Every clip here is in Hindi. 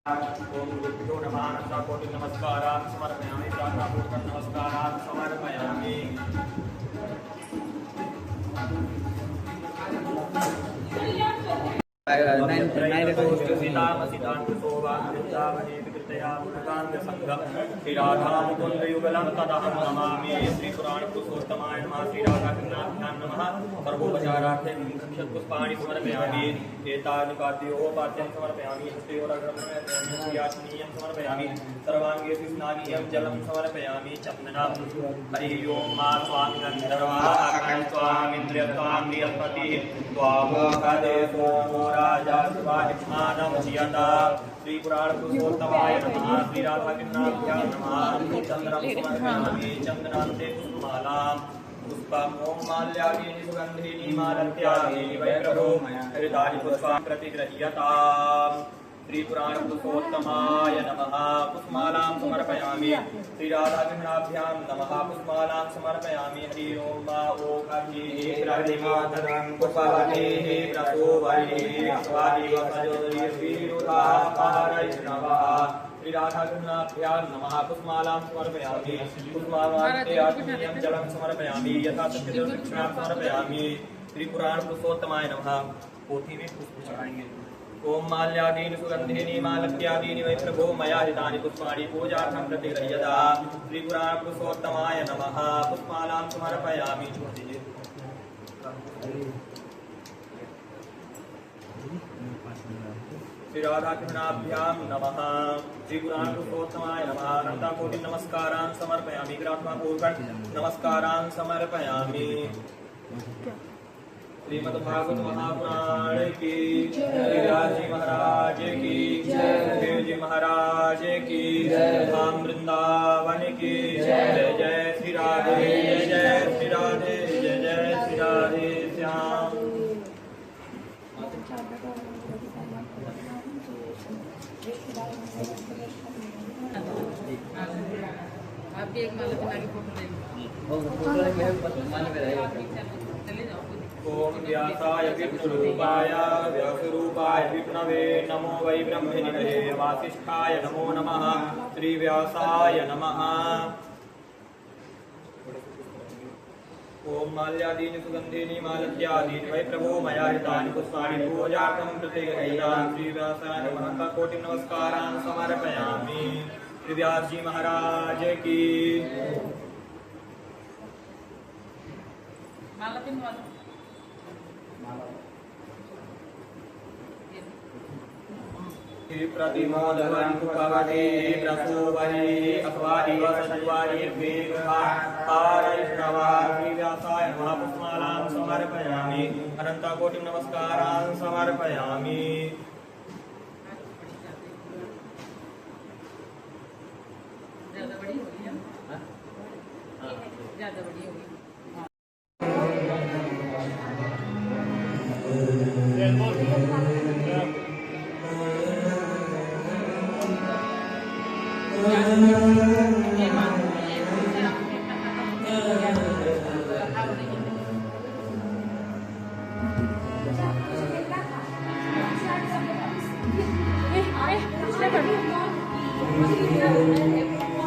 ओम गुरुभ्यो नमः कोटि नमस्कारान् समर्पयामि प्रार्थनापूर्वकं नमस्कारान् समर्पयामि। श्रीराधामुकुन्दयुगलं तदहं नमामि। श्रीपुराणपुरुषोत्तमाय नमः। श्रीराधाकृष्णाभ्यां नमः। सर्वोपचारार्थे पुष्पाणि समर्पयामि। एतानि पाद्योपाद्यं समर्पयामि। हस्तयोरग्रमणीयं समर्पयामि। सर्वाङ्गेषु स्नानीयं जलं समर्पयामि। चन्दनं हरिः ओं मा स्वामी गन्धर्वाः स्वामीन्द्रियत्वां नियस्पतिः त्वावोकदेशो राजा स्वादिष्मानमचियता। श्रीपुराणपुरुषोत्तमाय नमः। श्रीराधाकृष्णाभ्यां नमः। चन्द्रं समर्पयामि। चन्दनान्ते पुष्पमालां पुष्पं ॐ माल्यादीनि सुगन्धीनि मालत्यादीनि वै प्रभो हरितानि पुष्पाणि प्रतिगृह्यताम्। श्रीपुराणपुरुषोत्तमाय नमः। पुष्पमालां समर्पयामि। श्रीराधाकृष्णाभ्यां नमः। पुष्पमालां समर्पयामि। हरि ओं मा ओकाभिः प्रतिमातरं पुष्पवतीः प्रसोवरीः स्वादिवसजोदरी श्रीरुधाकारैर्नवः। श्रीराधाकृष्णाभ्यां नमः। पुष्पमालां समर्पयामि। पुष्पमालां जलं समर्पयामि। यथा सत्यदेवशिक्षां समर्पयामि। श्रीपुराणपुरुषोत्तमाय नमः। पोथी में पुष्प चढ़ाएंगे। ओम माल्यादीनि सुगन्धीनि मालत्यादीनि वै प्रभो मया हितानि पुष्पाणि पूजार्थं प्रतिगृह्यता। श्रीपुराणपुरुषोत्तमाय नमः। पुष्पमालां समर्पयामि। श्रीराधाकृष्णाभ्यां नमः। श्रीपुराणपुरुषोत्तमाय नमः। अनन्ताकोटि नमस्कारान् समर्पयामि। प्रार्थनापूर्वकं नमस्कारान् समर्पयामि। श्रीमद्भागवत महापुराण की व्यास जी महाराज की देव जी महाराज की धाम वृंदावन की जय जय श्री राधे जय जय श्री राधे जय जय श्री राधे श्याम। आप भी एक माला बना के फोटो ले जाओ। ओम व्यासाय विष्णुरूपाय व्यासरूपाय विष्णवे नमो वै ब्रह्मनिधये वासिष्ठाय नमो नमः। श्रीव्यासाय नमः। ओम माल्यादीनि सुगन्धीनि मालत्यादीनि वै प्रभो मया हितानि पुष्पाणि पूजार्थं प्रतिगृह्यतां। श्रीव्यासाय नमः। कोटि नमस्कारान् समर्पयामि। श्रीव्यास जी महाराज की माला पिन वाला प्रतिमोदवन्तु भवते प्रसोवरे अथवादिवसद्वारिर्वेगहारैष्णवा। श्रीव्यासाय नमः। पुष्पमालां समर्पयामि। अनन्ताकोटि नमस्कारान् समर्पयामि। ज्यादा बड़ी होगी है ज्यादा बड़ी होगी।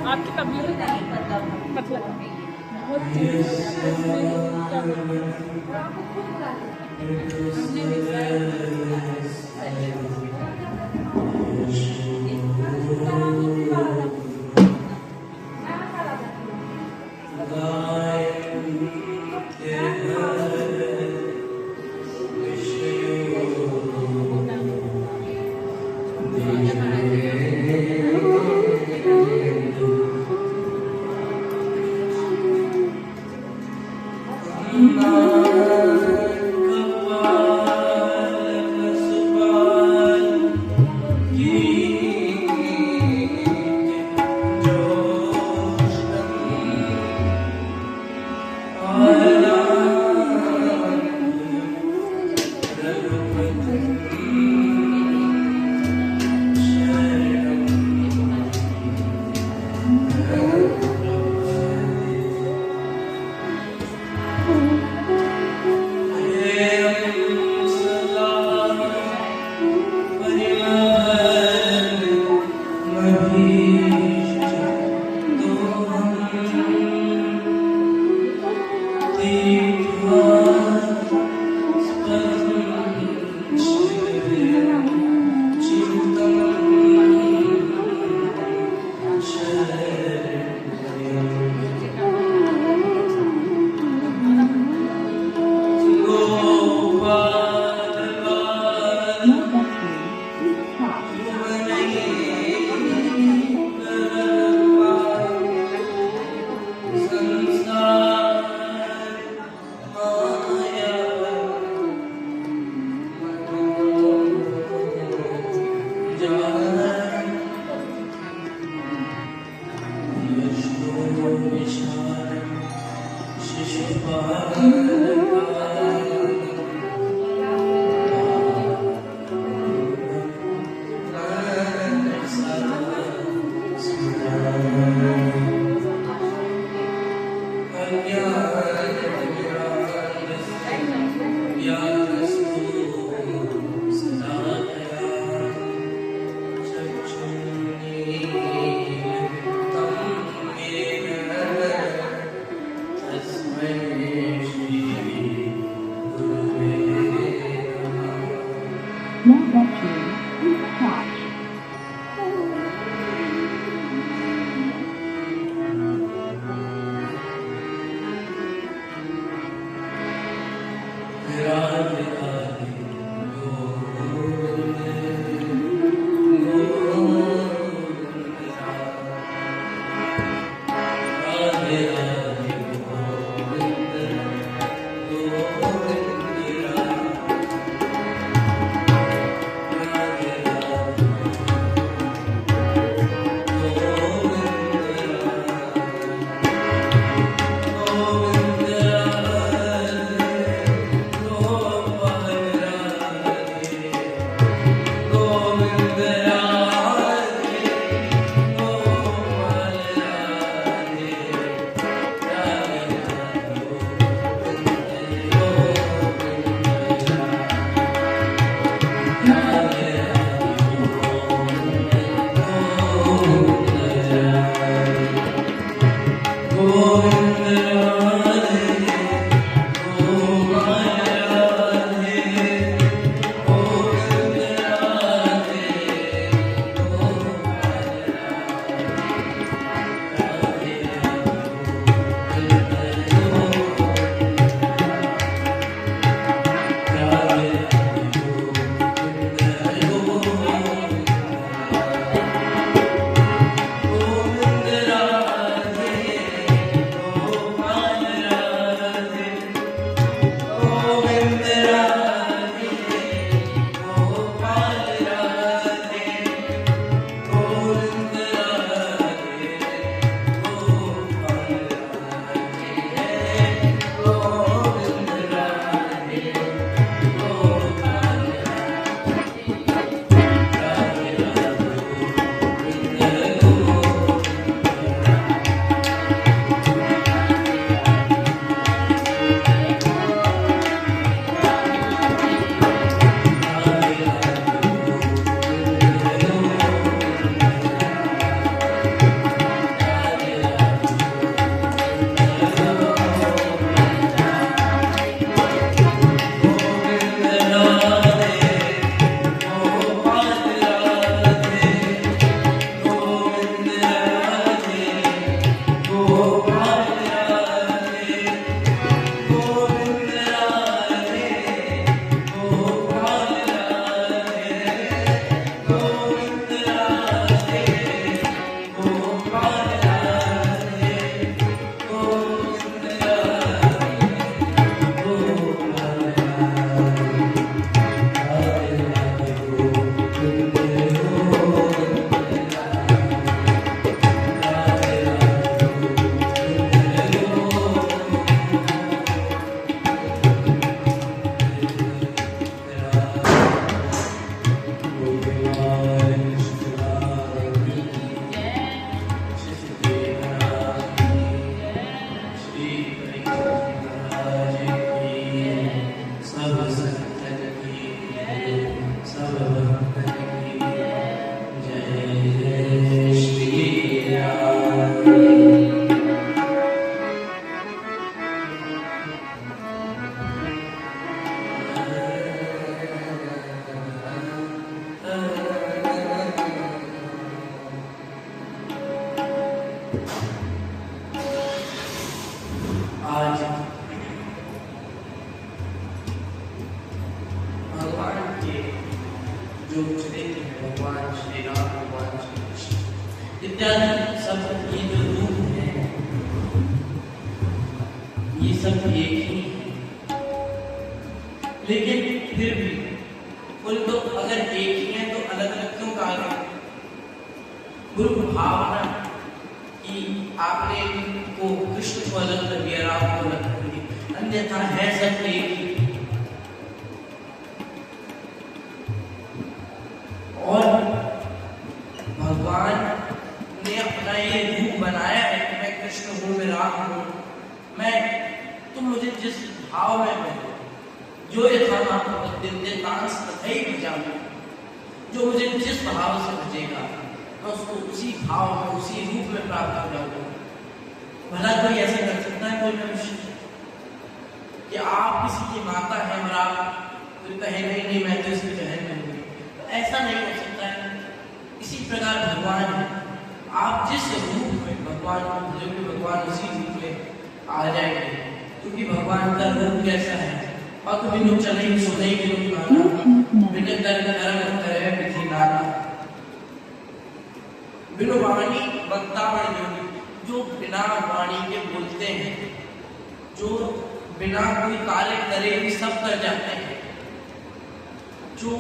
आपकी कमी मतलब आज भगवान के जो चरित्र है, भगवान श्री राम, भगवान श्री कृष्ण इत्यादि सब ये जो रूप है, ये सब एक ही है। लेकिन फिर भी बोले तो अगर एक ही है तो अलग अलग क्यों कहा गया? गुरु भावना कि आपने को कृष्ण को अलग कर दिया, राम को अलग कर दिया, अन्यथा है सब एक ही। और भगवान ने अपना ये रूप बनाया है कि मैं कृष्ण हूँ, मैं राम हूँ, मैं तुम मुझे जिस भाव में मैं जो यथा जो मुझे जिस भाव से भजेगा मैं उसको उसी भाव में, उसी रूप में प्राप्त हो जाऊंगा। भला कोई ऐसा कर सकता है कोई मनुष्य कि आप किसी की माता है और आप कोई कहे नहीं मैं तो इसकी बहन नहीं हूँ, तो ऐसा नहीं हो सकता है। इसी प्रकार भगवान है, आप जिस रूप में भगवान को भजोगे भगवान उसी रूप में आ जाएंगे, क्योंकि भगवान का रूप कैसा है? पग बिनु चले सुने बिनु गाना, बिनु कर करम करे विधि नाना। बिनु वाणी वक्ता बन जोगी, जो बिना वाणी के बोलते हैं, जो बिना कोई कार्य करे भी सब कर जाते हैं, जो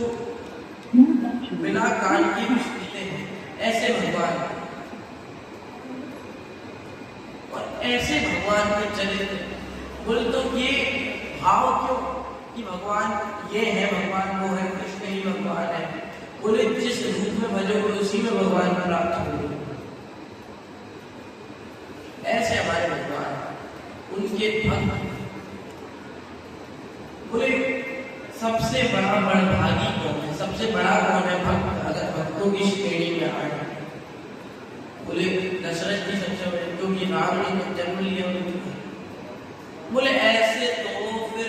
बिना कान के भी सुनते हैं, ऐसे भगवान। और ऐसे भगवान के चरित्र बोले तो ये भाव क्यों कि भगवान ये है, भगवान वो है, कृष्ण ही भगवान है। बोले जिस रूप में भजोगे उसी में भगवान प्राप्त होगा। ऐसे हमारे भगवान, उनके भक्त बोले सबसे बड़ा बड़भागी कौन है? सबसे बड़ा कौन है भक्त? अगर भक्तों की श्रेणी में आए बोले दशरथ जी सबसे बड़े, क्योंकि राम ने जन्म लिया। बोले ऐसे तो फिर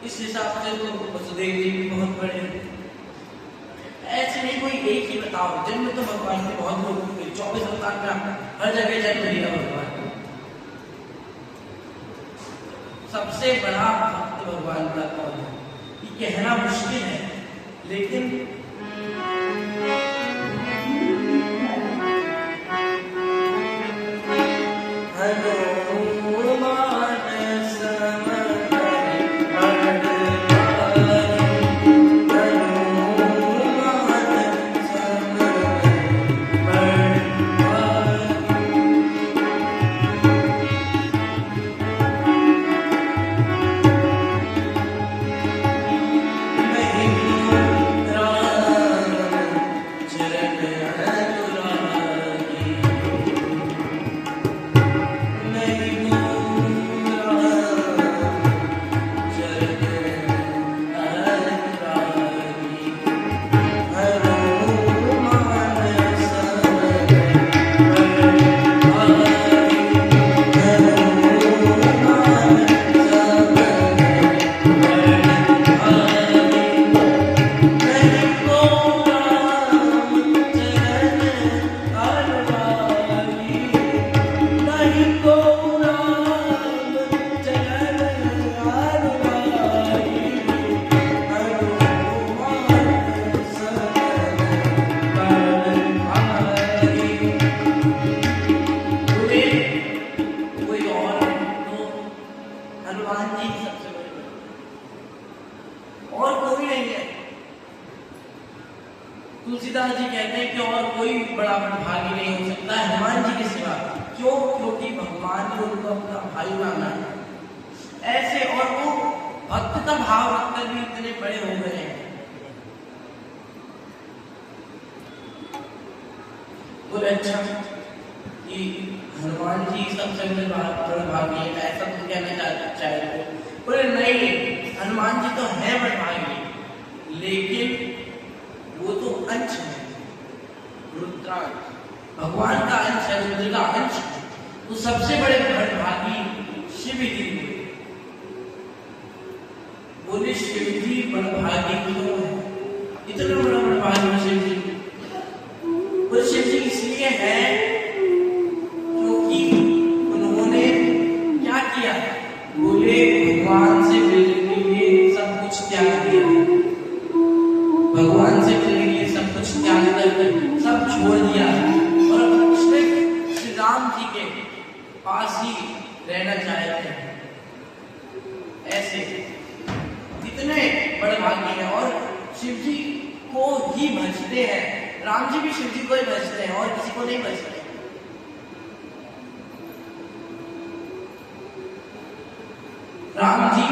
इस हिसाब से तो वसुदेव जी भी बहुत बड़े। ऐसे नहीं, कोई एक ही बताओ। जन्म तो भगवान के बहुत लोग हुए, 24 अवतार में हर जगह जन्म लिया भगवान। सबसे बड़ा भक्त भगवान का कौन है ये कहना मुश्किल है, लेकिन तुलसीदास जी कहते हैं कि और कोई बड़ा भागी नहीं हो सकता है हनुमान जी के सिवा। क्यों? क्योंकि भगवान ने उनको अपना भाई माना है। ऐसे और वो भक्त का भाव रखकर भी इतने बड़े हो गए हैं। बोले अच्छा कि हनुमान जी सबसे बड़े भागी है, ऐसा तो कहना चाहते? बोले नहीं, हनुमान जी तो है बड़े भागी, लेकिन वो तो अंश है, रुद्रांश भगवान का अंश है, रुद्र का अंश है। तो सबसे बड़े बड़भागी शिव जी हुए। बोले शिव जी बड़भागी क्यों है? इतना बड़ा बड़भागी शिव जी। वो शिव जी इसलिए है कर सब छोड़ दिया और सिर्फ श्री राम जी के पास ही रहना चाहते हैं। ऐसे कितने बड़े भाग्य हैं और शिव जी को ही भजते हैं। राम जी भी शिव जी को ही भजते हैं और किसी को नहीं भजते। राम जी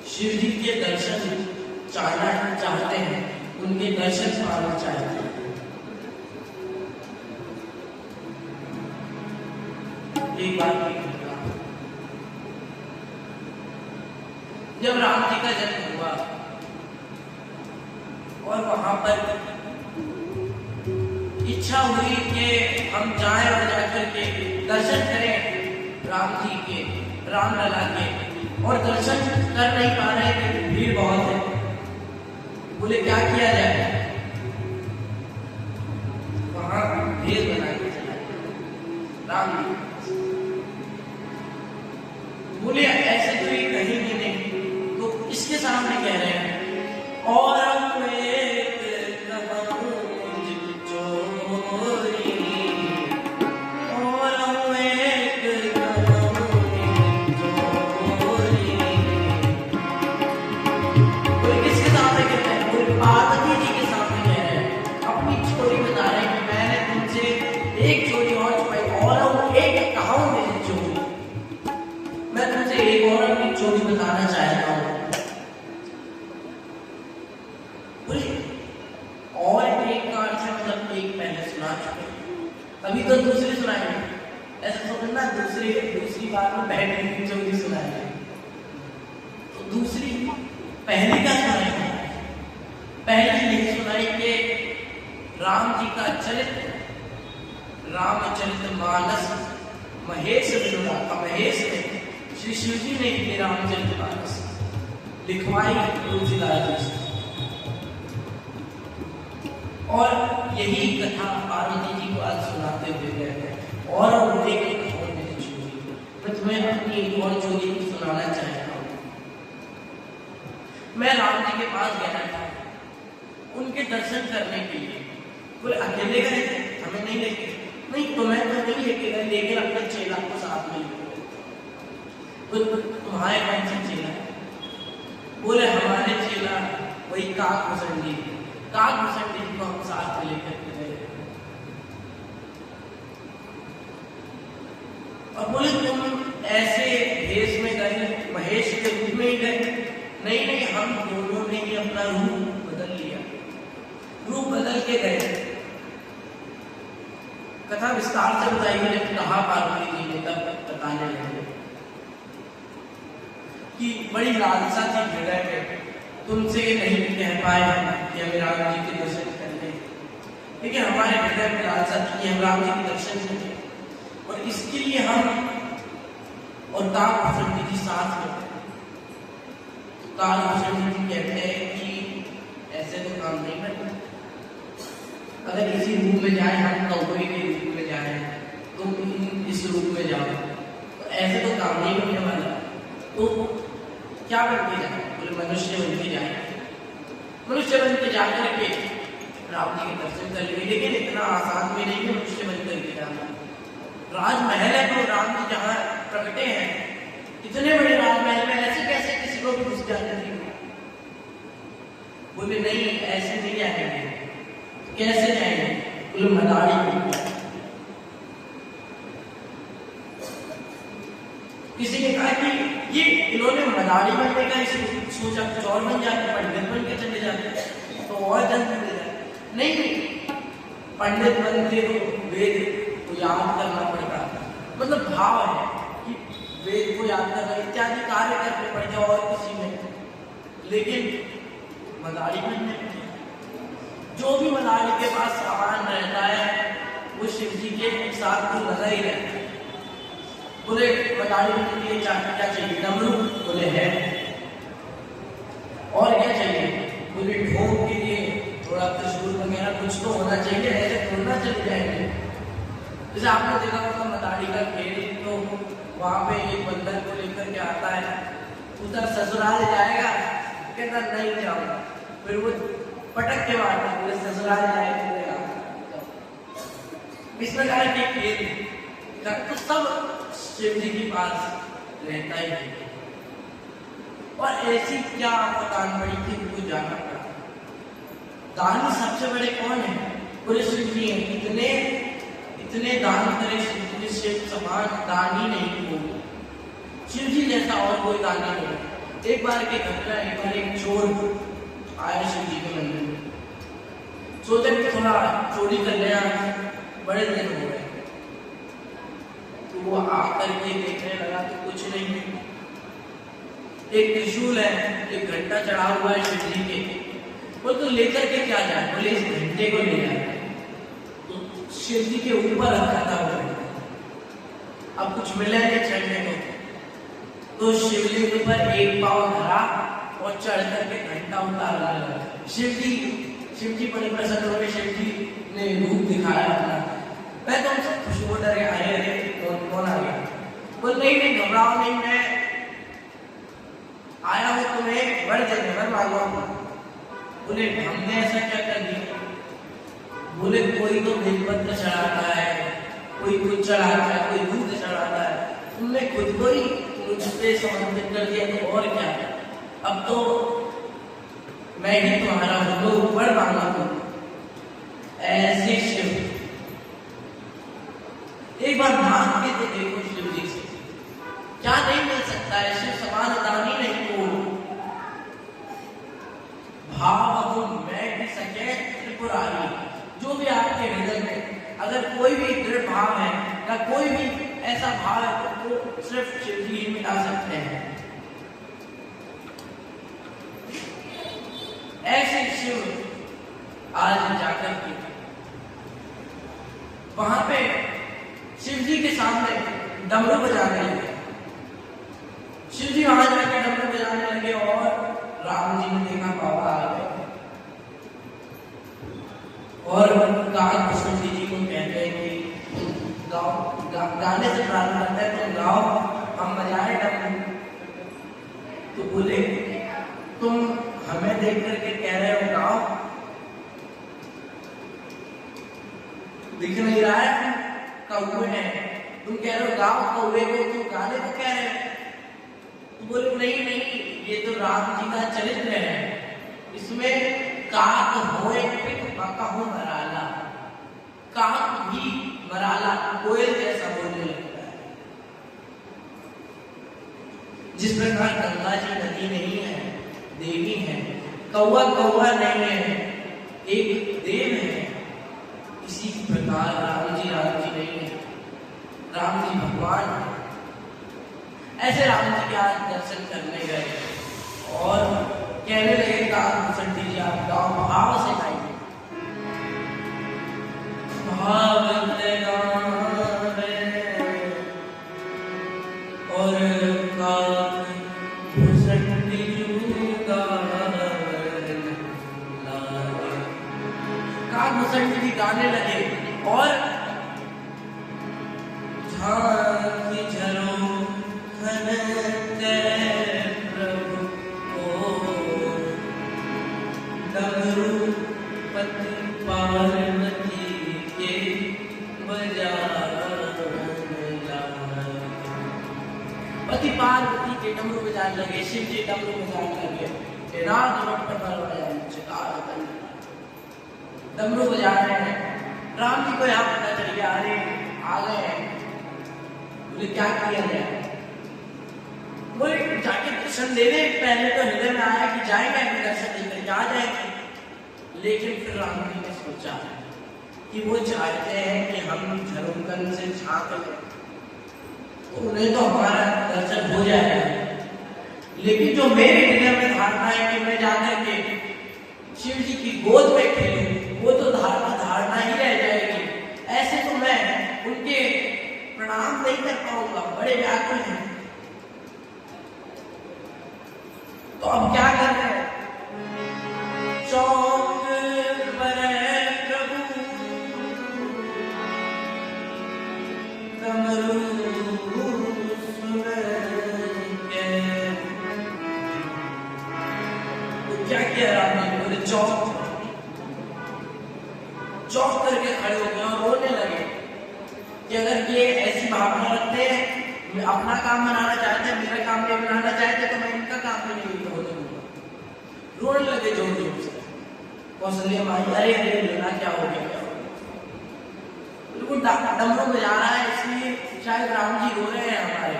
शिव जी के दर्शन चाहना चाहते हैं, उनके दर्शन पाना चाहते हैं। एक बात जब राम जी का जन्म हुआ और वहां पर इच्छा हुई कि हम जाएं और जाकर के दर्शन करें राम जी के, रामलला के, और दर्शन कर नहीं पा रहे थे, भीड़ बहुत है। बोले क्या किया जाए? वहां भेद बना के चला राम जी। बोले ऐसे तो ये कहीं नहीं, तो इसके सामने कह रहे हैं और बताना चाहता हूं। और एक का अर्थ मतलब एक पहले सुना चुके, अभी तो दूसरी सुनाएंगे। ऐसा समझना दूसरी बार में पहले की चौथी सुनाएंगे, तो दूसरी पहली का सुनाएंगे। पहली यही सुनाई कि राम जी का चरित्र, रामचरित मानस महेश विनुता, महेश ने श्री शिव जी ने ये रामचरितमानस लिखवाई तुलसीदास जी से। और यही कथा पार्वती जी को आज सुनाते हुए गए हैं। और मैं तुम्हें अपनी एक और चोरी सुनाना चाहता हूँ। मैं राम जी के पास गया था उनके दर्शन करने के लिए। बोले अकेले गए थे, हमें नहीं लेके? नहीं, तुम्हें तो नहीं लेके गए, लेकिन अपने चेला को साथ में लेके। तो तुम्हारे कौन सा चेला है? बोले हमारे चेला वही काकभूषण जी को हम साथ में लेकर गए। और बोले तुम ऐसे भेष में गए, महेश के रूप में ही गए? नहीं, हम दोनों ने ही अपना रूप बदल लिया, रूप बदल के गए। कथा विस्तार से बताई मैंने, कहा पार्वती जी ने तब बताने लगे कि बड़ी लालसा थी हृदय में, तुमसे नहीं कह पाए कि हमें राम जी के दर्शन कर ले, लेकिन हमारे हृदय में लालसा थी कि हम राम जी के दर्शन करें। और इसके लिए हम और काकभूषण जी साथ में। काकभूषण जी कहते हैं कि ऐसे तो काम नहीं करना, अगर इसी रूप में जाए, हम कौवे के रूप में जाए, तुम इस रूप में जाओ, तो ऐसे तो काम नहीं करने वाला। तो क्या बनते जाए? बोले मनुष्य बन के जाए, मनुष्य बन के जाकर के राम जी के दर्शन कर लेंगे। लेकिन इतना आसान भी नहीं है मनुष्य बन करके जाना। राजमहल है तो राम जी जहाँ प्रकटे हैं, इतने बड़े राजमहल में ऐसे कैसे किसी को भी घुस जाने देंगे? बोले नहीं, ऐसे नहीं जाएंगे। कैसे जाएंगे? बोले मदारी में। किसी ने कहा कि ये इन्होंने मदारी बनने का सोचा, कुछ और बन जाते, पंडित बन के चले जाते तो और जन चले जाते। नहीं, पंडित बनते तो वेद को याद करना पड़ता, मतलब भाव है कि वेद को याद करना इत्यादि कार्य करने पड़ते और किसी में। लेकिन मदारी बनने में जो भी मदारी के पास सामान रहता है वो शिव जी के साथ तो लगा ही रहता है। बोले मदारी बनने के लिए क्या चाहिए? डमरू? बोले है। और क्या चाहिए? बोले ढोल के लिए थोड़ा त्रिशूल वगैरह कुछ तो होना चाहिए, ऐसे थोड़ा चले जाएंगे। जैसे आपने देखा होगा मदारी का खेल, तो वहां पे एक बंदर को लेकर के आता है, उधर ससुराल जाएगा, कहता नहीं जाऊंगा, फिर वो पटक के मारता, पूरे ससुराल जाए पूरे इस प्रकार के खेल तो सब शिव जी के पास रहता ही है। और ऐसी क्या पतान पड़ी थी, उनको जाना पड़ा। दानी सबसे बड़े कौन है? पूरे शिव जी हैं। इतने दान करे शिव समान दानी नहीं हो। शिव जी जैसा और कोई दानी नहीं। एक बार की घटना, एक बार एक चोर आया शिव जी के मंदिर में, सोचा कि थोड़ा चोरी कर लिया, बड़े दिन हो गए। तो वो आकर के देखने लगा तो कुछ नहीं है, एक त्रिशूल है, एक घंटा चढ़ा हुआ है शिव जी के। वो तो लेकर के क्या जाए? बोले इस घंटे को ले जाए। तो शिव जी के ऊपर रखा था वो, अब कुछ मिला नहीं चढ़ने को, तो शिवलिंग पर एक पांव धरा और चढ़ करके घंटा उतारा। शिव जी बड़ी प्रसन्न हो गए। शिव जी ने रूप दिखाया अपना। मैं तो उनसे खुश हो डर गया, अरे कौन आ गया? बोल नहीं घबराओ नहीं, मैं आया हूँ तुम्हें बड़ देने मांगूंगा। बोले हमने ऐसा क्या कर दिया? बोले कोई तो बेलपत्र चढ़ाता है, कोई कुछ चढ़ाता है, कोई दूध चढ़ाता है, तुमने खुद को ही मुझ पे समर्पित कर दिया, तो और क्या? अब तो मैं ही तुम्हारा हूँ, तो ऊपर मांगा हूँ। ऐसे शिव एक बार मांग के तो देखो शिव जी से क्या नहीं मिल सकता है। शिव समान दानी नहीं हो। भाव मैं भी सके त्रिपुरारी। जो भी आपके हृदय में अगर कोई भी दृढ़ भाव है या कोई भी ऐसा भाव है तो वो सिर्फ शिव जी ही मिटा सकते हैं। ऐसे शिव आज जाकर के वहां पे शिव जी के सामने डमरू बजाने लगे। शिव जी वहां जाकर डमरू बजाने लगे और राम जी ने देखा बाबा आ गए और कृष्ण जी को कहते हैं कि गाने से प्रारंभ करते हैं, तुम गाओ हम बजाए डमरू। तो बोले तुम हमें देख करके कह रहे हो गाओ, दिख नहीं रहा है कौवे हैं, तुम कह रहे हो गाओ कौवे को, तुम गाने को कह रहे हो? तो बोले नहीं ये तो राम जी का चरित्र है, इसमें काक होए कहूं मराला, काक भी मराला कोयल जैसा बोलने लगता है। जिस प्रकार गंगा जी नदी नहीं है, देवी है, कौवा नहीं है, एक देव है, इसी प्रकार राम जी नहीं है, राम जी भगवान है। ऐसे राम जी के आज दर्शन करने गए और कहने लगे कान दीजिए, आप गाँव भाव से गाइए। भाव और कान गाने लगे और झांकी झरो प्रभु ओ डमरू पति पार्वती के पति पार्वती के डमरू बजाने लगे। शिव जी डमरू बजाने लगे, रात वक्त डमरू बजा रहे हैं। राम जी को यहाँ पता चल गया, अरे आ गए हैं। बोले क्या किया जाए? बोले जाके दर्शन दे दे। पहले तो हृदय में आया कि जाएंगे अभी दर्शन देकर आ जाएंगे, लेकिन फिर राम जी ने सोचा कि वो चाहते हैं कि हम झरुकन से झांक लें, तो उन्हें तो हमारा दर्शन हो जाएगा, लेकिन जो मेरे हृदय में धारणा है कि मैं जाकर के शिव जी की गोद में खेलूं, वो तो धारणा ही रह जाएगी। ऐसे तो मैं उनके प्रणाम नहीं कर पाऊंगा, बड़े व्याकुल हैं। तो अब क्या कर रहे हैं? चौक पर प्रभु डमरू सुन के। तो क्या किया राम ने? बोले चौक चौंक करके खड़े हो गए और रोने लगे कि अगर ये ऐसी भावना रखते हैं, अपना काम बनाना चाहते हैं, मेरा काम नहीं बनाना चाहते, तो मैं इनका काम भी नहीं होने दूंगा। रोने लगे जोर जोर से। कौशल्या माई, अरे अरे लेना क्या हो गया, क्या हो गया? बिल्कुल डमरू बजा रहा है, इसलिए शायद राम जी रो रहे हैं हमारे।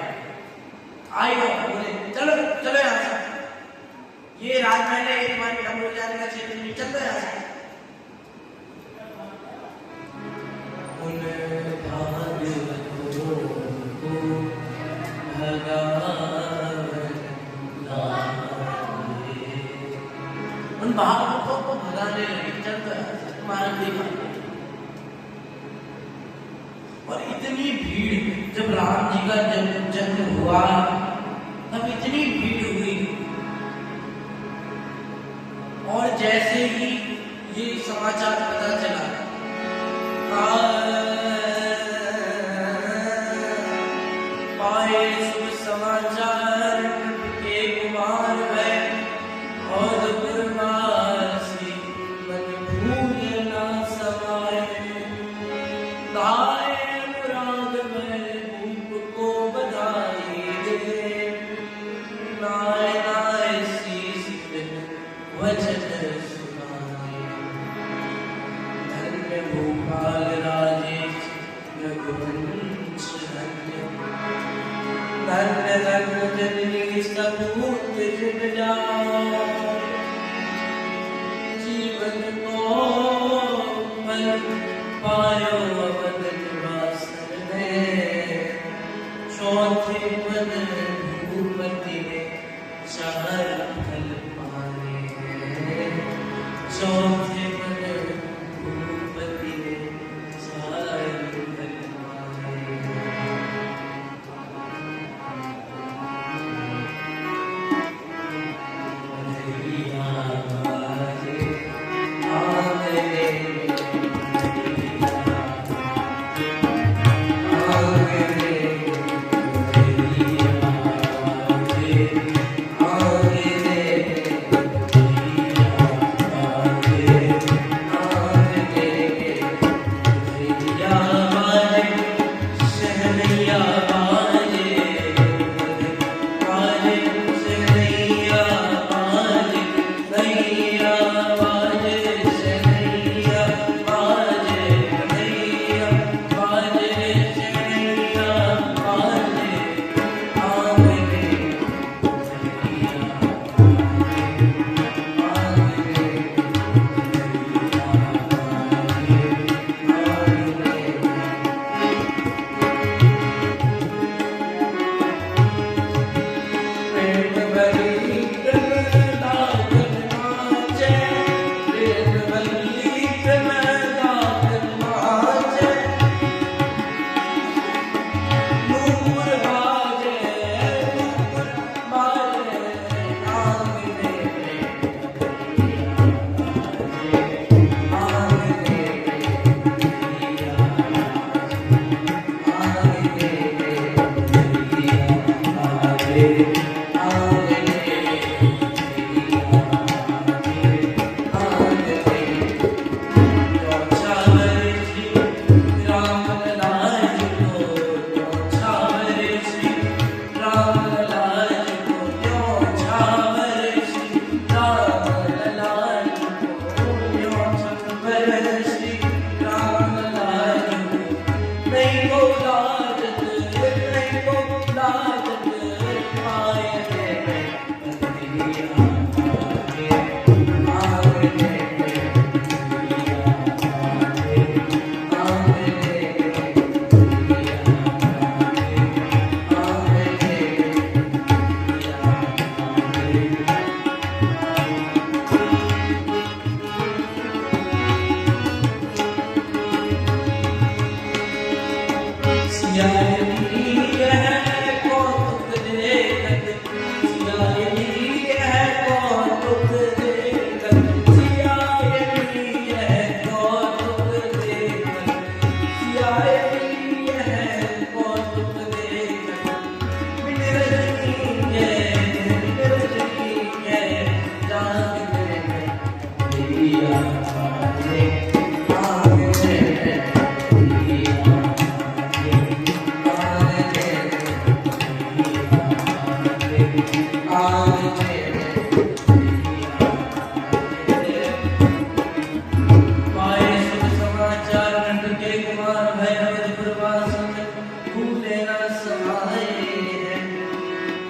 आई हो बोले चलो चलो यहाँ से, ये राजमहल है, तुम्हारी डमरू बजाने का क्षेत्र नहीं, चल दो यहाँ से। उन भावकों को भगाने लगे, चल दो यहाँ से, तुम्हारा कोई बात नहीं। और इतनी भीड़, जब राम जी का जन्म हुआ तब इतनी भीड़ हुई, और जैसे ही ये समाचार पता चला, पाए शुभ समाचार के कुमार भय और पुरवासी, मन भूल ना समाये, दाए अनुराग में भूप को बधाई दे, नाय नाय शीस वचन सुनाए। धन्य भूपाल राजेश रघुवंश धन्य, धन्य धन्य जननी सपूत जुट जाए, जीवन को पल पायो अवध निवासन में, चौथे पद भूपति ने चार फल पाए, चौथे पद भूपति ने चार फल पाए। Amen. नंद के कुमार भैरव प्रवासन भूले न समाए हैं।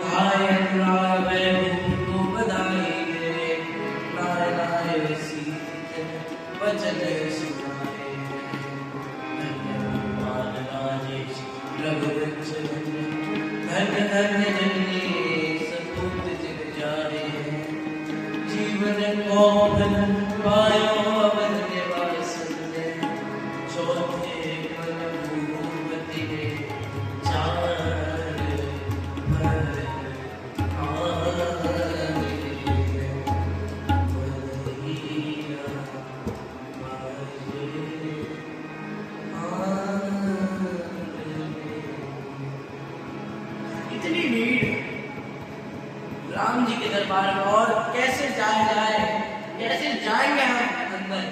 भाई अनुराग वैभव को बधाई दे, नाय नाय सीत वचन सुनाए। धन्य भगवान राजेश रघुवंश धन्य धन्य जननी सपूत जग जाने। जीवन को फल पायो अवध निवास में, चौथे मन भूपति ने चार भर इतनी भीड़ राम जी के दरबार में, और कैसे जाए, कैसे जाएंगे हम अंदर,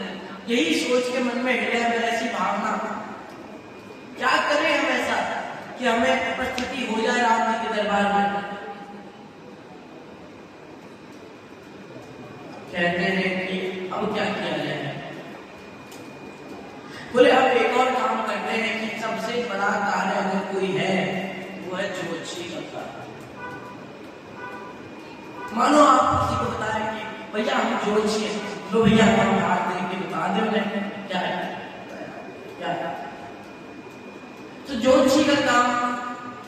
यही सोच के मन में हृदय में ऐसी भावना, क्या करें हम ऐसा कि हमें उपस्थिति हो जाए राम जी के दरबार में। कहते हैं कि अब क्या किया जाए। बोले अब एक और काम करते हैं कि सबसे बड़ा कार्य अगर कोई है वो है ज्योतिषी का कार्य। मानो आप किसी को बताएं कि भैया हम ज्योतिषी हैं, लो भैया हम हाथ देख के बता दे उन्हें क्या है, क्या है। तो ज्योतिषी का काम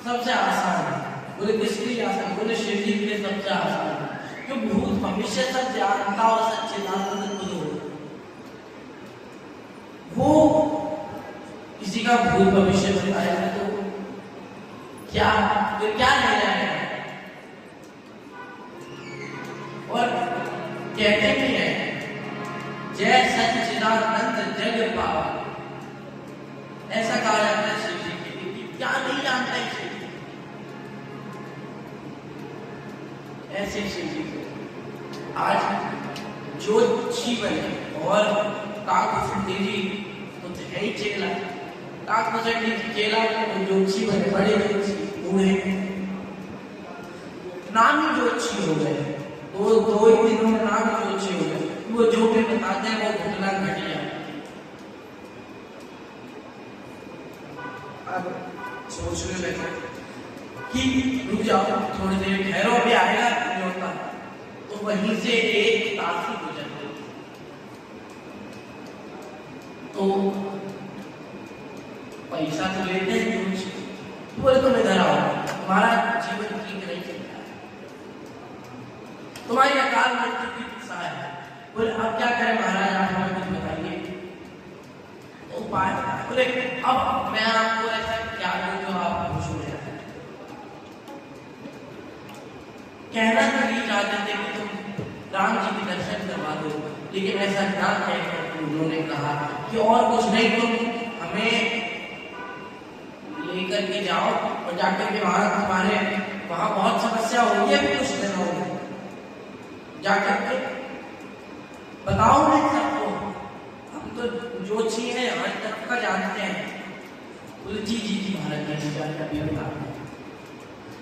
सबसे आसान है। बोले किसके लिए आसान? बोले शिव जी के लिए सबसे आसान है, क्यों भूत भविष्य सब जानता और सच्चिदानंद खुद हो। वो किसी का भूत भविष्य बताएगा तो क्या फिर क्या रह जाएगा। और कहते भी हैं जय सच्चिदानंद जग पावा, ऐसा कहा जाता है शिव जी के लिए। क्या नहीं जानता है शिव जी, ऐसे शिव जी को आज जो जीवन और काकुसुंडी जी तो है ही चेला, काकुसुंडी जी चेला तो जोशी बने, बड़े जोशी बूढ़े नाम ही जोशी हो गए। दो ही दिनों में नाम जोशी हो गए। वो जो भी बताते हैं वो घटना घटिया। अब सोचने लगे कि रुक जाओ थोड़ी देर ठहरो, भी आएगा नहीं होता। तो वहीं से एक तासी गुजर गई। तो पैसा तो लेते हैं कुछ, बोले तुम इधर आओ, तुम्हारा जीवन ठीक नहीं चलता है, तुम्हारी अकाल मृत्यु की दशा है। बोले अब क्या करें महाराज, आप हमें कुछ बताइए। तो उपाय बोले अब मैं आपको ऐसा क्या दूं जो आप खुश हो जाए। कहना तो नहीं चाहते थे कि तुम राम जी के दर्शन करवा दो, लेकिन ऐसा ना कहकर उन्होंने कहा कि और कुछ नहीं, तुम हमें लेकर के जाओ और जाकर के वहां बहुत समस्या होगी, अभी कुछ दिन होगा, जाकर के बताओ नहीं सबको, हम तो ज्योतिषी हैं, आज तक का जानते हैं। बोले जी जी जी महाराज जी जाकर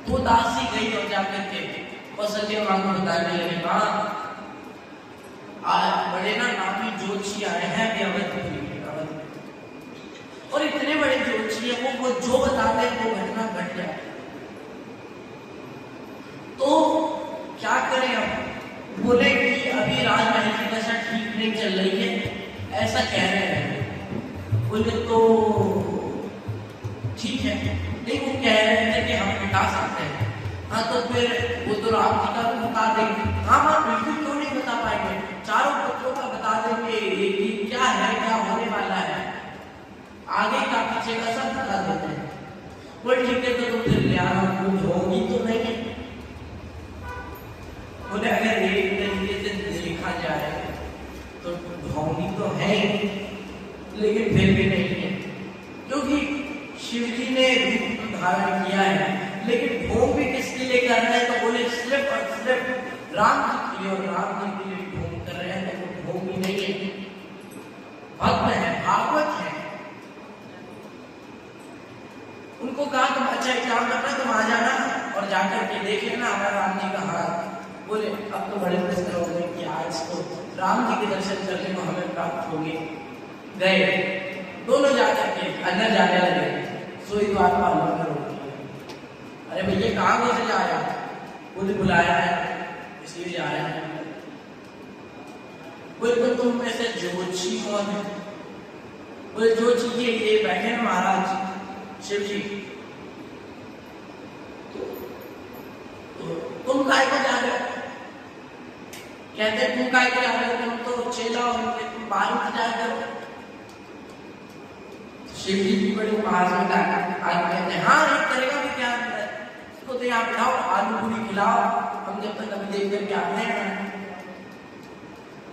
तो दासी गई और जाकर के और सत्य मां को बताने लगी, मां आज बड़े ना काफी ज्योतिषी आए हैं अभी अवध में, और इतने बड़े ज्योतिषी है वो जो बताते हैं वो घटना घट जाए। तो क्या करें हम? बोले कि अभी राजमहल की दशा ठीक नहीं चल रही है, ऐसा कह रहे हैं। बोले तो ठीक है, नहीं वो कह रहे थे कि हम बता सकते हैं। हाँ तो फिर वो तो राम जी का बता देंगे। हाँ हाँ बिल्कुल, क्यों नहीं बता पाएंगे, चारों पुत्रों का बता देंगे ये क्या है, क्या होने वाला है, आगे का पीछे का सब बता देते हैं। बोले ठीक है, तो तुम फिर ले आओ, कुछ होगी तो नहीं है। बोले अगर एक तरीके से देखा जाए तो ढोंगी तो है, लेकिन फिर भी नहीं है, क्योंकि शिव जी ने रूप धारण किया है, लेकिन ढोंग भी किसके लिए कर रहे हैं? तो बोले सिर्फ और सिर्फ राम जी के लिए, और राम जी के लिए ढोंग कर रहे हैं, तो ढोंग भी नहीं है, भक्त है, भागवत है। उनको कहा तुम अच्छा एक काम करना, तुम आ जाना और जाकर के देख लेना हमारा राम जी का हाथ। बोले अब तो बड़े प्रश्न हो गए कि आज तो राम जी के दर्शन करने को हमें प्राप्त हो गए। दोनों जा अंदर जाने लगे। सोई द्वार पर अंदर करो। अरे भैया कहाँ कैसे जा रहे हैं? बोले बुलाया है इसलिए जा रहे हैं। बोले तुम में से ज्योतिषी कौन है? बोले ज्योतिषी ये बैठे हैं महाराज शिव जी। तो तुम काय को जा रहे हो? कहते तुम काय को जा रहे हो? तुम तो चेला हो, तुम बाहर मत जा करो। शिव जी की बड़ी महाराज में कहते हैं हाँ एक करेगा भी क्या है इसको तो यहाँ बिठाओ, आलू पूरी खिलाओ, हम जब तक अभी देख करके आते हैं।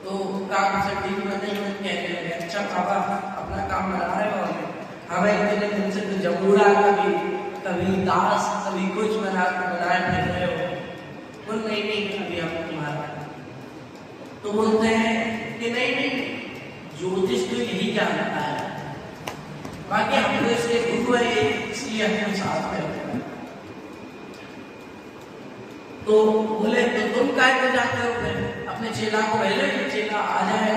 तो काम से ठीक नहीं कहने लगे अच्छा बाबा अपना काम बना रहे हो, हमें इतने दिन से तो जमूरा कभी दास कभी कुछ बनाए फिर रहे हो। बोल नहीं अभी हम तुम्हारा। तो बोलते हैं कि नहीं ज्योतिष तो यही जानता है, बाकी हम तो इसके गुरु है इसलिए हम साथ में रहते हैं। तो बोले तो तुम काय को जाते हो? फिर अपने चेला को पहले चेला आ जाए।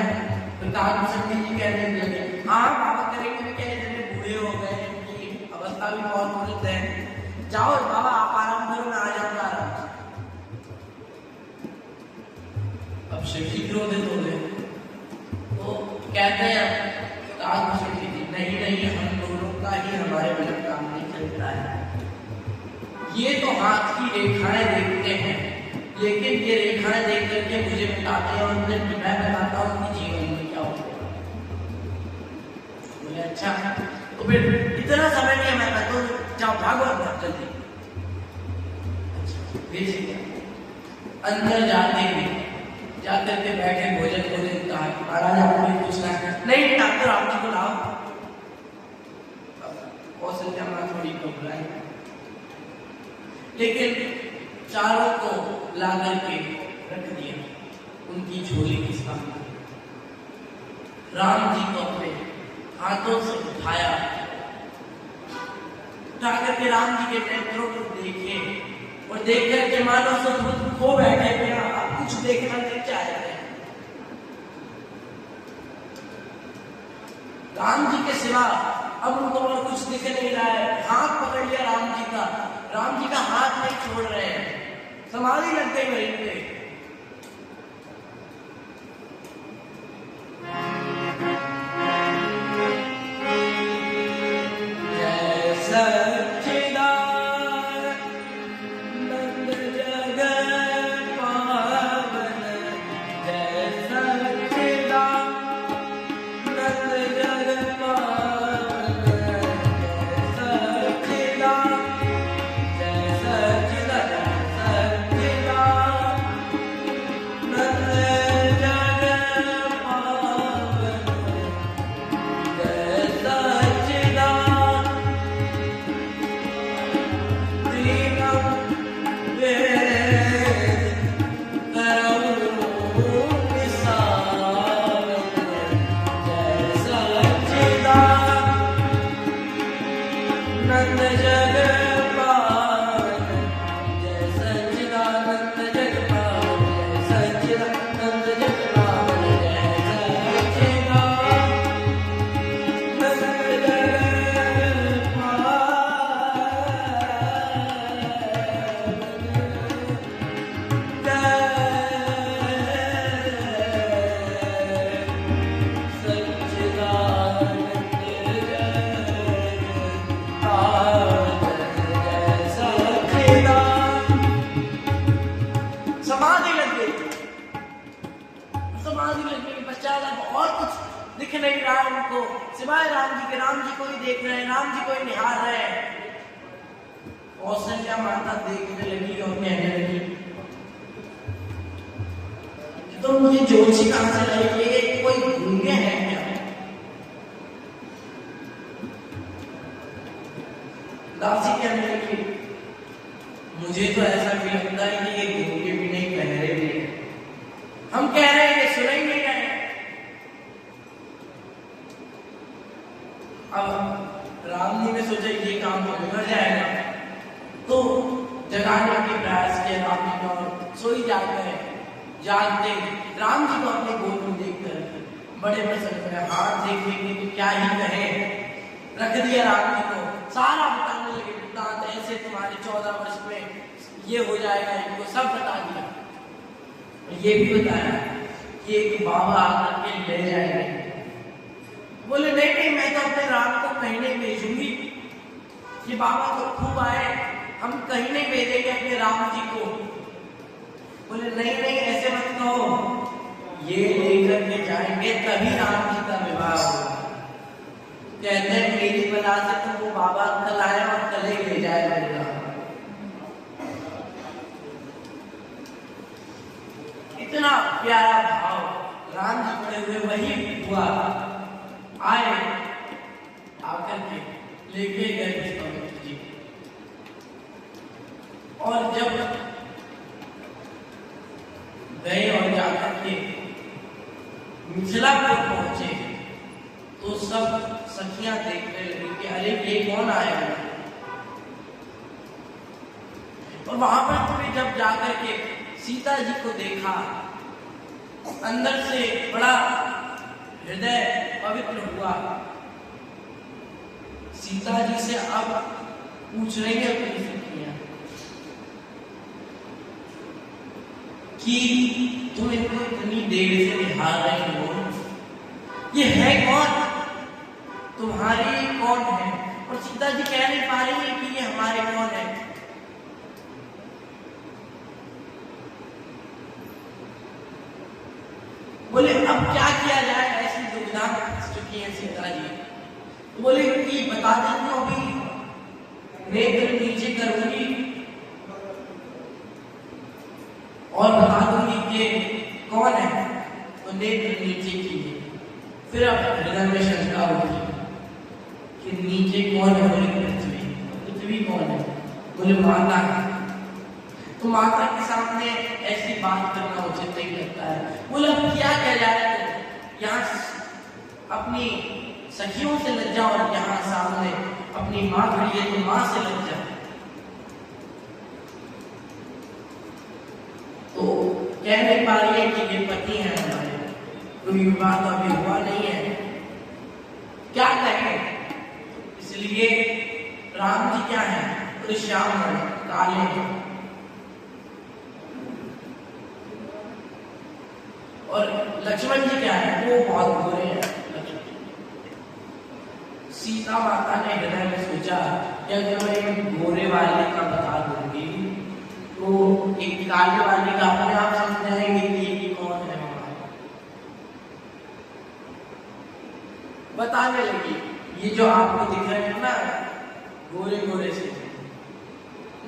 तो काम संगी जी कहने लगे हाँ बाबा करेंगे भी क्या, इतने बूढ़े हो गए, इनकी अवस्था भी बहुत बुजुर्ग है, जाओ बाबा आप आराम करो, मैं आ जाऊंगा आराम से। अब शिव जी क्रोधित हो गए। तो कहते हैं काम संगी जी नहीं हम दोनों का ही हमारे बिना काम नहीं चलता है। ये तो हाथ की रेखाएं देखते हैं, लेकिन ये रेखाएं देख करके मुझे बताते हैं और फिर मैं बताता हूँ कि जीवन में क्या होता है। बोले अच्छा तो फिर इतना समय नहीं है, मैं तो जाओ भागो अंदर जल्दी। अच्छा अंदर जाकर के बैठे भोजन कहा महाराज आपको पूछना है? नहीं डॉक्टर आप जी को लाओ। कौशल्या माँ थोड़ी घबराई, लेकिन चारों को ला करके रख दिया उनकी झोली के सामने। राम जी को अपने हाथों से उठाया, उठा करके राम जी के नेत्रों को देखे और देख करके मानो सब खो बैठे थे, अब कुछ देखना नहीं चाहते। राम जी के सिवा अब उनको और कुछ दिख नहीं रहा है। हाथ पकड़ लिया राम जी का हाथ नहीं छोड़ रहे हैं, समाधि लग गई वहीं पे। दिख नहीं रहा उनको सिवाय राम जी के। राम जी को ही देख रहे हैं, राम जी को ही निहार रहे हैं। कौशल्या माता देखने लगी और कहने लगी तो मुझे ज्योतिषी कहां से लाई? ये कोई गूंगे हैं क्या? दासी कहने लगी मुझे तो ऐसा भी लगता है कि ये गूंगे भी नहीं, बहरे भी हैं। हम कह रहे हैं कि सुन ही नहीं रहे। अब राम जी ने सोचा ये काम तो बिगड़ जाएगा, तो जगाने के प्रयास किए राम जी को। सोई जाते हैं, जागते राम जी को अपने गोद में देखकर बड़े प्रसन्न हुए। हाथ देख के तो क्या ही कहे, रख दिया राम जी को, सारा बताने लगे वृत्तांत, ऐसे तुम्हारे 14 वर्ष में ये हो जाएगा, इनको सब बता दिया। ये भी बताया कि एक बाबा आकर के ले जाएंगे। बोले नहीं नहीं, मैं तो अपने राम को कहीं नहीं भेजूंगी, ये बाबा तो खूब आए, हम कहीं नहीं भेजेंगे अपने राम जी को। बोले नहीं नहीं, ऐसे मत कहो, ये लेकर के जाएंगे तभी राम जी का विवाह होगा। कहते हैं मेरी बला से तो वो बाबा कल आए और कल ही ले जाए मेरा। इतना प्यारा भाव राम जी पड़े हुए, वही हुआ आए, आकर के लेके गए विश्वामित्र जी। और जब गए और जाकर के मिथिलापुर पहुंचे तो सब सखियां देखने लगी कि अरे ये कौन आया है। और वहां पर तुमने जब जाकर के सीता जी को देखा, अंदर से बड़ा हृदय पवित्र हुआ। सीता जी से अब पूछ रही है अपनी सखियां कि तुम इनको इतनी देर से निहार रही हो, ये है कौन, तुम्हारी कौन है। और सीता जी कह नहीं पा रही है कि ये हमारे कौन है। बोले अब क्या किया जाए, ऐसी दुविधा में फंस चुकी है सीता जी। तो बोले कि बता देती हूँ, अभी नेत्र नीचे करूंगी और बता दूंगी कि कौन है, तो नेत्र नीचे कीजिए। फिर अब हृदय में शंका उठी कि नीचे कौन है। बोले पृथ्वी। पृथ्वी कौन है? बोले माता है। तो माता के सामने ऐसी बात करना उचित नहीं लगता है। बोले अब क्या कह जाए, तो यहाँ अपनी सखियों से लज्जा और यहाँ सामने अपनी माँ खड़ी है तो माँ से लज्जा। तो कह नहीं पा रही है कि ये पति है हमारे, कोई विवाह तो अभी हुआ नहीं है, क्या कहें। इसलिए राम जी क्या है, तो श्याम है, काले हैं, और लक्ष्मण जी क्या है, वो बहुत बुरे हैं। सीता माता ने हृदय में सोचा कि अगर मैं एक गोरे वाले का बता दूंगी तो एक काले वाले का अपने आप समझ जाएंगे कि ये कौन है हमारा। बताने लगी ये जो आपको दिख रहे हैं ना गोरे गोरे से,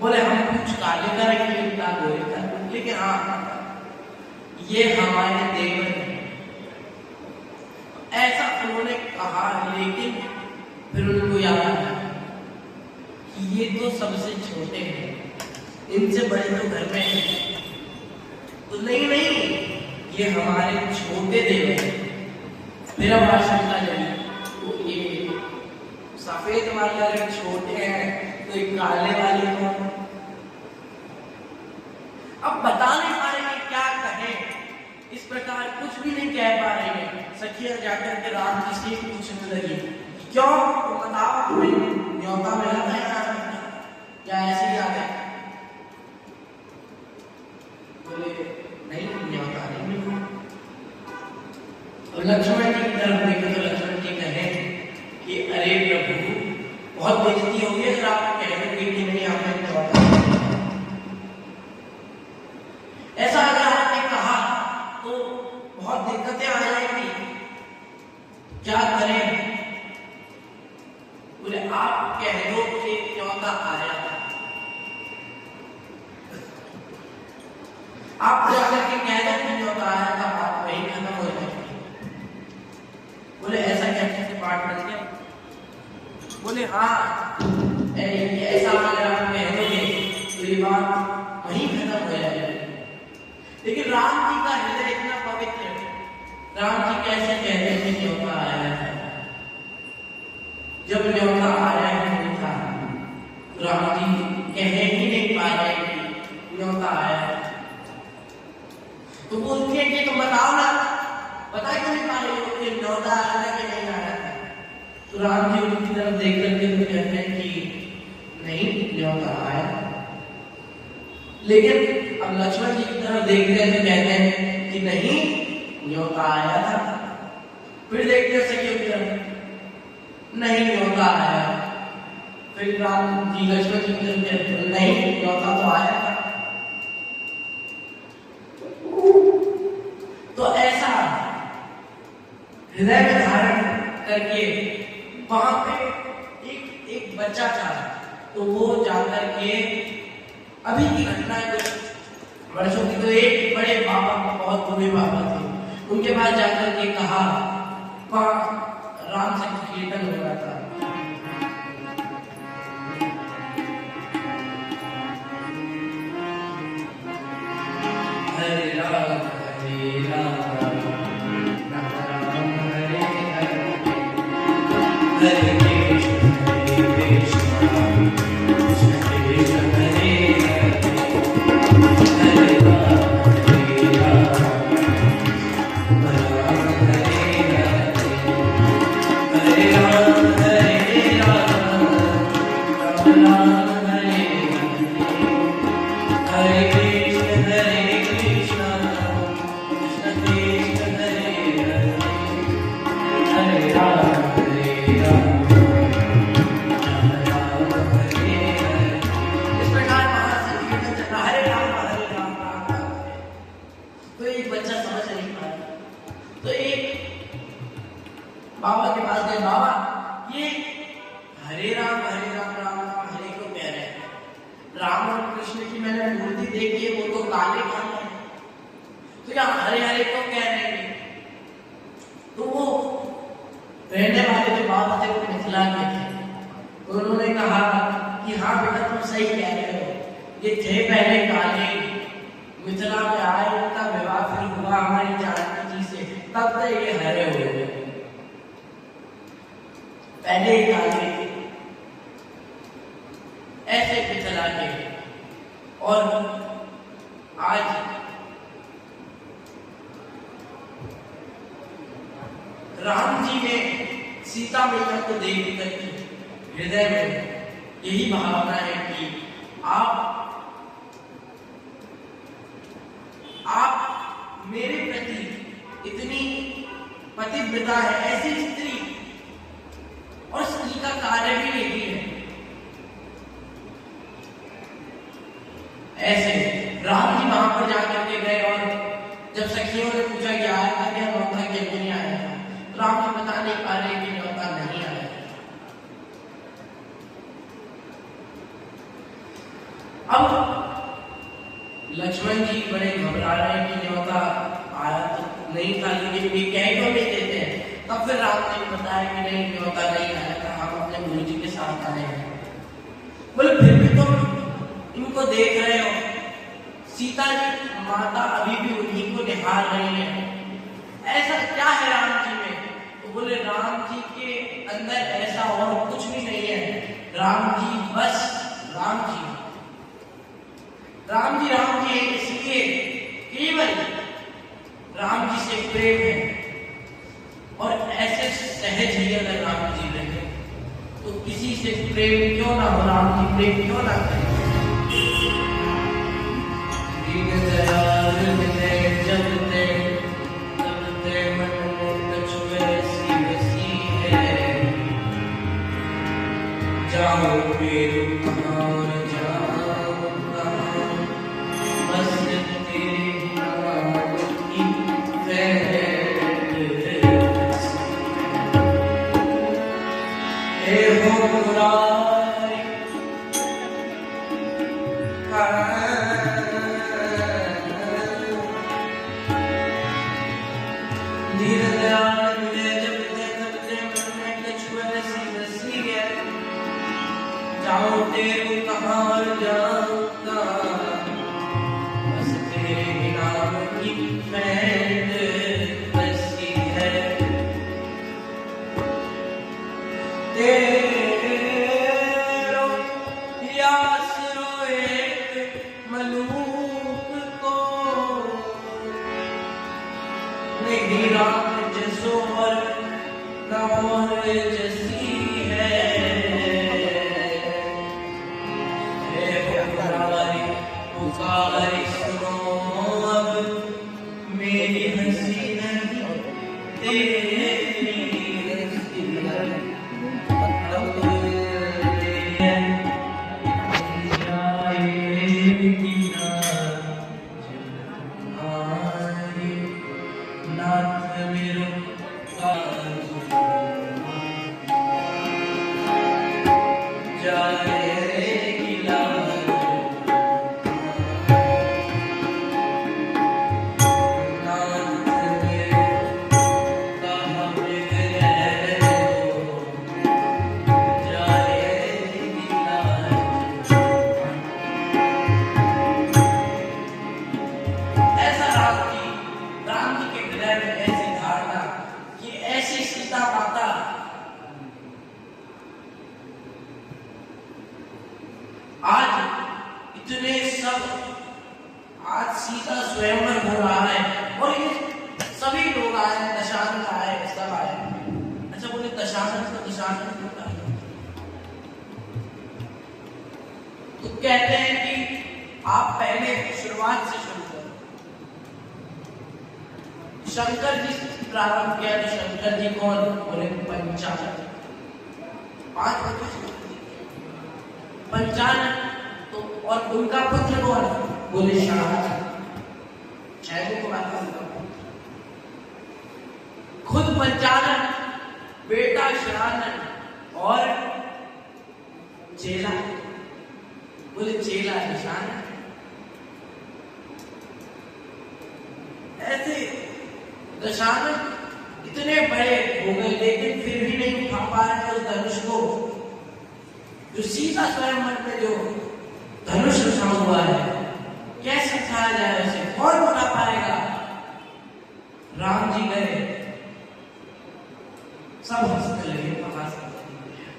बोले हम कुछ काले करेंगे इतना गोरे कर, लेकिन हाँ ये हमारे देवर हैं। ऐसा उन्होंने कहा, लेकिन फिर उनको याद आया कि ये तो सबसे छोटे हैं, इनसे बड़े तो घर में हैं। तो नहीं नहीं, ये हमारे छोटे देवर हैं। फिर अब आशंका जगी, तो ये सफेद वाले अगर छोटे हैं तो एक काले वाले कौन। अब बता नहीं पा रहे हैं क्या कहें, इस प्रकार कुछ भी नहीं कह पा रहे हैं। सखियां जाकर के राम जी से पूछने लगी, क्यों, तो बताओ तुम्हें न्योता मिला था या ऐसे ही आ गए। बोले नहीं, न्योता नहीं मिला। और लक्ष्मण जी की तरफ देखे तो लक्ष्मण जी कहे कि अरे प्रभु बहुत बेइज्जती होगी अगर आप कह दोगे कि नहीं हमें न्योता। ऐसा अगर आपने कहा तो बहुत दिक्कतें आ जाएंगी, क्या करें। बोले आप कह दो कि न्योता आया था, आप जाकर के कह दो कि न्योता आया था, बात वही खत्म हो जाएगी। बोले ऐसा क्या कैसे पाठ कर दिया। बोले हाँ, ऐसा अगर आप कह दोगे तो ये बात वही खत्म हो जाएगी। लेकिन राम जी का हृदय इतना पवित्र है, राम जी कैसे कहते हैं न्योता आया था। जब न्योता आया नहीं था तो राम जी कह ही नहीं पा रहे कि न्योता आया है। तो बोलती है कि तुम बताओ ना, बता क्यों नहीं पा रहे हो कि न्योता आया कि नहीं आया था। तो राम जी उनकी तरफ देख करके तो कहते हैं कि नहीं, न्योता आया। लेकिन अब लक्ष्मण जी की तरफ देखते हैं तो कहते हैं कि नहीं, न्योता आया था। फिर देखते हैं सखियों की तरफ, नहीं, न्योता आया। फिर राम जी लक्ष्मण जी की तरफ कहते हैं नहीं, न्योता तो आया था। तो ऐसा हृदय में धारण करके वहां पे एक बच्चा था, तो वो जाकर के अभी की घटना है कुछ वर्षों की, तो एक बड़े बाबा, बहुत बूढ़े बाबा थे, उनके पास जाकर के कहा, वहां राम से कीर्तन हो रहा था। हरे राम हरे राम राम राम हरे हरे, हरे कृष्ण कृष्ण कृष्ण हरे हरे, हरे राम राम हरे हरे, हरे राम राम राम हरे हरे, हरे कृष्ण कृष्ण कृष्ण हरे हरे, हरे राम बाबा के पास गए, बाबा ये हरे राम राम राम हरे को कह रहे हैं, राम और कृष्ण की मैंने मूर्ति देखी है, वो तो काले काले हैं, तो क्या हरे हरे को कह रहे हैं? तो वो रहने वाले जो बाबा थे वो मिथिला के थे, तो उन्होंने कहा कि हाँ बेटा तुम सही कह रहे हो, ये थे पहले काले, मिथिला में आए, उनका विवाह फिर हुआ हमारी जानकी जी से, तब तक ये हरे हुए, पहले ही काले ऐसे मिथिला के। और आज राम जी ने सीता मैया को देख करके हृदय में यही भावना है कि आप मेरे प्रति इतनी पतिव्रता है, ऐसी स्त्री, और स्त्री का कार्य भी यही है। ऐसे राम जी वहां पर जाकर के गए, और जब सखियों ने पूछा कि आया था क्या न्योता, क्या नहीं आया था, तो राम जी बता नहीं पा रहे कि न्योता नहीं आया। अब लक्ष्मण जी बड़े घबरा रहे हैं कि न्योता आया तो नहीं था, लेकिन ये कह क्यों नहीं देते हैं? तब फिर राम ने बताया कि नहीं, न्योता नहीं आया था, हम अपने गुरु जी के साथ आए हैं। बोले फिर भी तुम इनको देख रहे हो, सीता जी माता अभी भी उन्हीं को निहार रही है, ऐसा क्या है राम जी में? तो बोले राम जी के अंदर ऐसा और कुछ भी नहीं है, राम जी बस राम जी, राम जी है, इसलिए केवल राम जी से प्रेम है। और ऐसे सहज ही अगर राम जी रहे तो किसी से प्रेम क्यों ना हो, राम जी प्रेम क्यों ना करें? दीनदयाल हृदय जपते तपते मन में कछु ऐसी बसी है, जाओ मेरे कहाँ जाओ कहाँ, बस तेरे नाम की हो मुरारी दीनदयाल हृदय जपते तपते मन में कछु ऐसी बसी है, जाओ तेरे कहाँ जाऊंगा, बस तेरे नाम की पैंट बसी है। तेरो यासरो एक मलूक को, नहीं राम जसो और न और जसी आज इतने सब, आज सीता स्वयंवर हो रहा है और ये सभी लोग आए, दशानन आए, सब आए। अच्छा बोले दशानन तो दशानन होता है, तो कहते हैं कि आप पहले शुरुआत से शुरू करो। शंकर जी प्रारंभ किया, तो शंकर जी कौन? बोले पंचानन, 5 पंचानन, तो और उनका पुत्र कौन? बोले शाहजहां, 6 को बात खुद पंचानन, बेटा शानन और चेला, बोले चेला निशान। ऐसे दशानन इतने बड़े हो गए, लेकिन फिर भी नहीं उठा पा रहे उस धनुष को, जो सीता स्वयंवर में जो धनुष रखा हुआ है। कैसे उठाया जाए उसे? कौन उठा पाएगा? राम जी गए, सब हंसने लगे,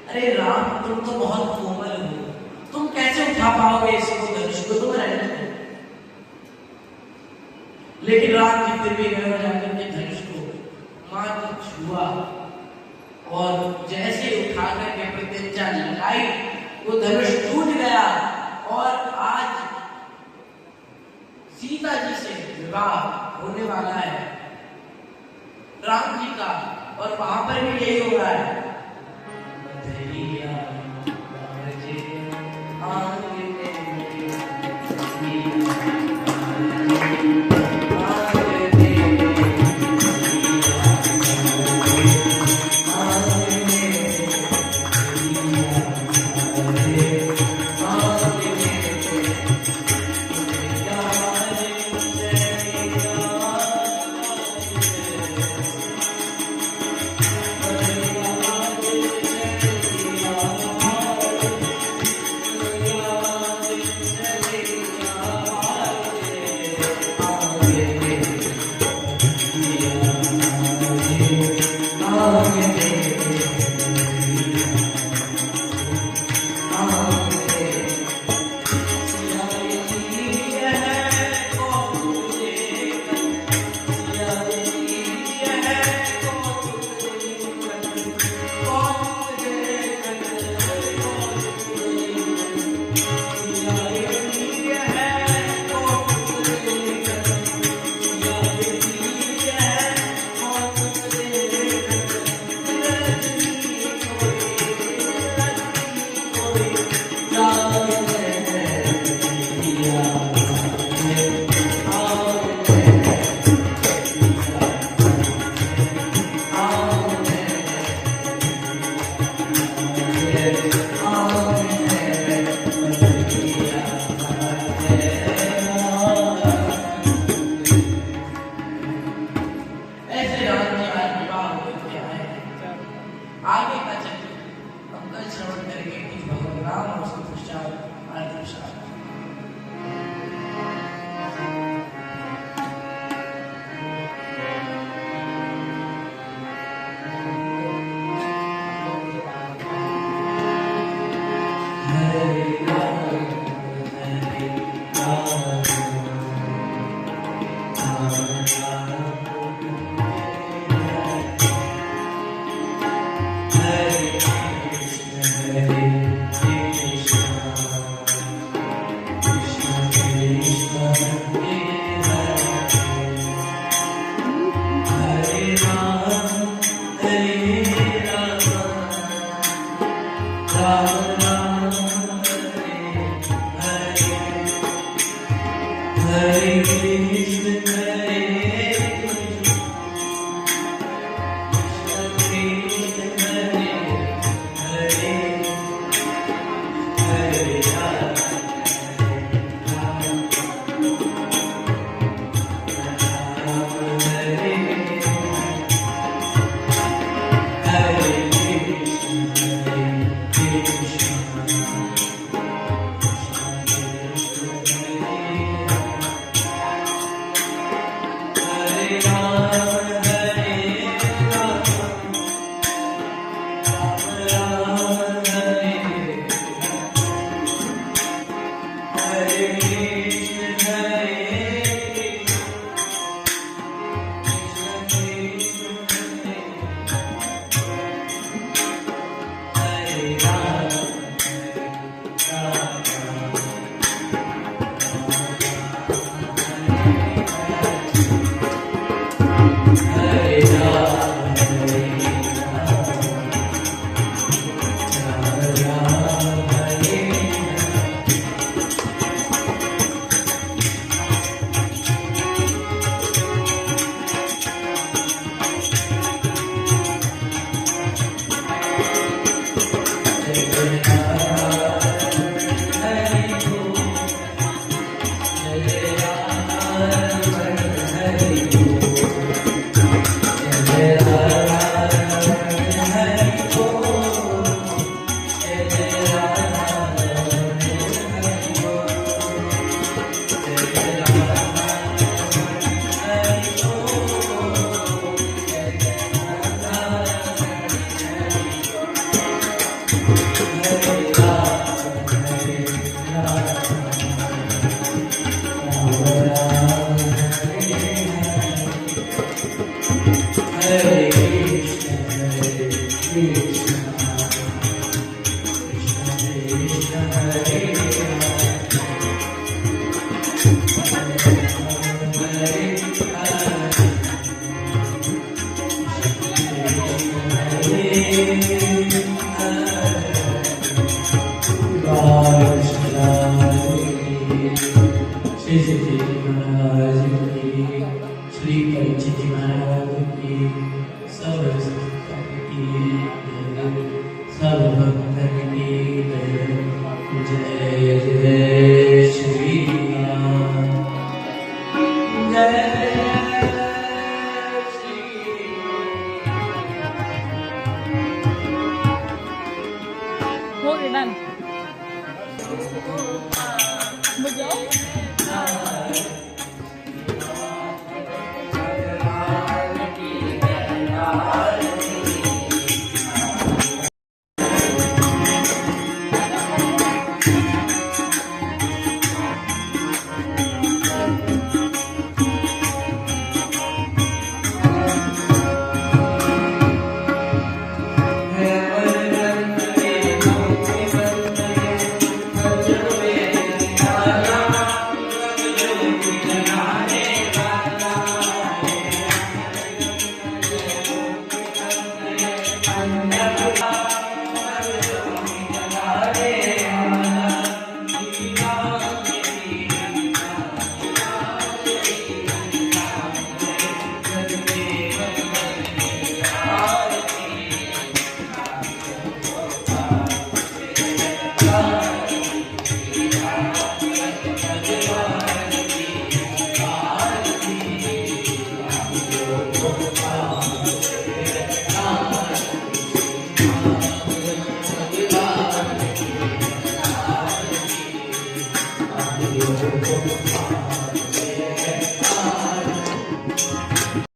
अरे राम तुम तो बहुत कोमल हो, तुम कैसे उठा पाओगे इसको, धनुष को? तुम रहने दो। लेकिन राम जी फिर भी गए और जाकर के धनुष को मात्र छुआ, और जैसे उठा करके प्रत्यंचा लगाई, वो धनुष टूट गया। और आज सीता जी से विवाह होने वाला है राम जी का, और वहां पर भी यही हो रहा है। Ngồi để đàn. Một dấu. Thank you.